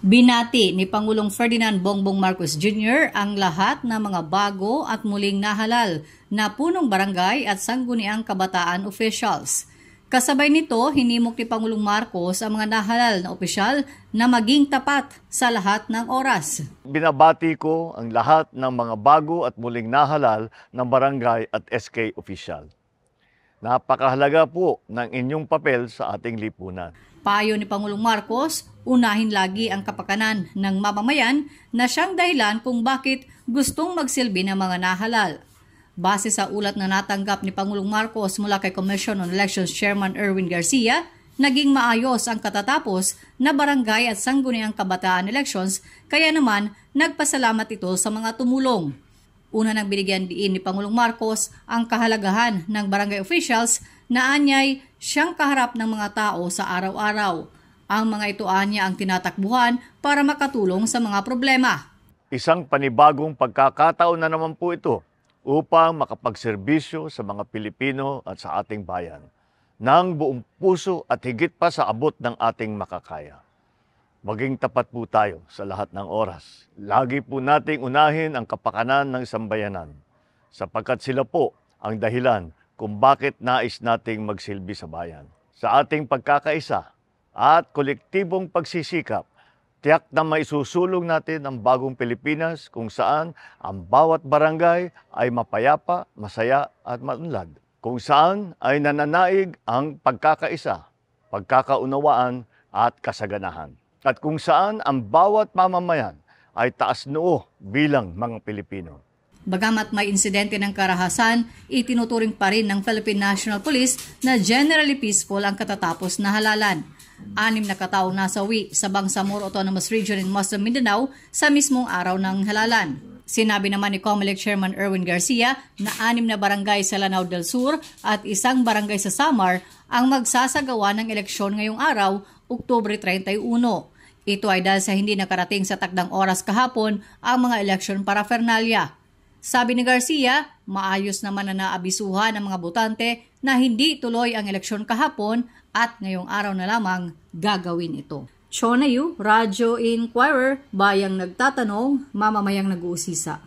Binati ni Pangulong Ferdinand Bongbong Marcos Jr. ang lahat ng mga bago at muling nahalal na punong barangay at sangguniang kabataan officials. Kasabay nito, hinimok ni Pangulong Marcos ang mga nahalal na opisyal na maging tapat sa lahat ng oras. Binabati ko ang lahat ng mga bago at muling nahalal na barangay at SK official. Napakahalaga po ng inyong papel sa ating lipunan. Payo ni Pangulong Marcos, unahin lagi ang kapakanan ng mamamayan na siyang dahilan kung bakit gustong magsilbi ng mga nahalal. Base sa ulat na natanggap ni Pangulong Marcos mula kay Commission on Elections Chairman Erwin Garcia, naging maayos ang katatapos na barangay at sangguniang kabataan elections, kaya naman nagpasalamat ito sa mga tumulong. Una nang binigyan diin ni Pangulong Marcos ang kahalagahan ng barangay officials na anyay siyang kaharap ng mga tao sa araw-araw. Ang mga ito anya ang tinatakbuhan para makatulong sa mga problema. Isang panibagong pagkakataon na naman po ito upang makapagserbisyo sa mga Pilipino at sa ating bayan ng buong puso at higit pa sa abot ng ating makakaya. Maging tapat po tayo sa lahat ng oras. Lagi po nating unahin ang kapakanan ng sambayanan sapagkat sila po ang dahilan kung bakit nais nating magsilbi sa bayan. Sa ating pagkakaisa at kolektibong pagsisikap, tiyak na maisusulong natin ang bagong Pilipinas kung saan ang bawat barangay ay mapayapa, masaya at maunlad. Kung saan ay nananaig ang pagkakaisa, pagkakaunawaan at kasaganahan. At kung saan ang bawat mamamayan ay taas noo bilang mga Pilipino. Bagamat may insidente ng karahasan, itinuturing pa rin ng Philippine National Police na generally peaceful ang katatapos na halalan. 6 na kataong nasawi sa Bangsamoro Autonomous Region in Muslim Mindanao sa mismong araw ng halalan. Sinabi naman ni COMELEC Chairman Erwin Garcia na 6 na barangay sa Lanao del Sur at 1 barangay sa Samar ang magsasagawa ng eleksyon ngayong araw, Oktubre 31. Ito ay dahil sa hindi nakarating sa takdang oras kahapon ang mga eleksyon paraphernalia. Sabi ni Garcia, maayos naman na naabisuhan ng mga botante na hindi tuloy ang eleksyon kahapon at ngayong araw na lamang gagawin ito. Chonayu, Radyo Inquirer, bayang nagtatanong, mamamayang nag-uusisa.